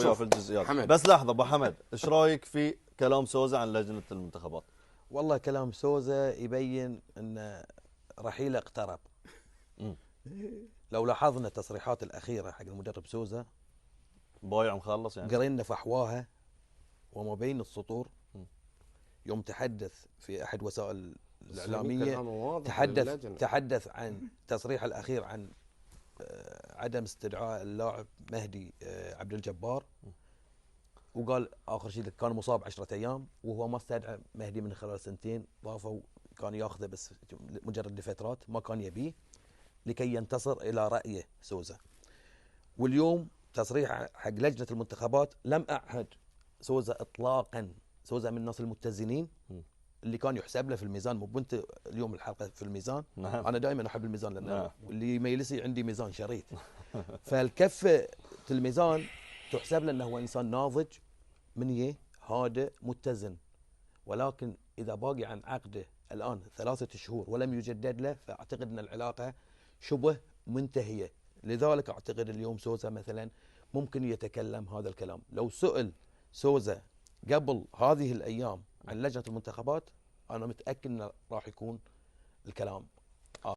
وياه في الجزئيات. حمد. بس لحظه ابو حمد، ايش رايك في كلام سوزة عن لجنه المنتخبات؟ والله كلام سوزة يبين ان رحيله اقترب. لو لاحظنا التصريحات الاخيره حق المدرب سوزة بايع مخلص يعني، قرينا فحواها وما بين السطور. يوم تحدث في احد وسائل الاعلاميه تحدث عن تصريح الاخير عن عدم استدعاء اللاعب مهدي عبد الجبار، وقال اخر شيء كان مصاب 10 ايام وهو ما استدعى مهدي من خلال سنتين ضافوا، كان ياخذه بس مجرد لفترات ما كان يبيه لكي ينتصر الى رايه سوزة. واليوم تصريح حق لجنه المنتخبات لم اعهد سوزة اطلاقا. سوزة من الناس المتزنين اللي كان يحسب له في الميزان. مو انت اليوم الحلقه في الميزان. نعم. انا دائما احب الميزان لان نعم. اللي يميلسي عندي ميزان شريط. فالكفه الميزان تحسب له انه هو انسان ناضج منيه هادئ متزن، ولكن اذا باقي عن عقده الان 3 شهور ولم يجدد له فاعتقد ان العلاقه شبه منتهيه. لذلك اعتقد اليوم سوزة مثلا ممكن يتكلم هذا الكلام. لو سئل سوزة قبل هذه الايام عن لجنه المنتخبات انا متاكد انه راح يكون الكلام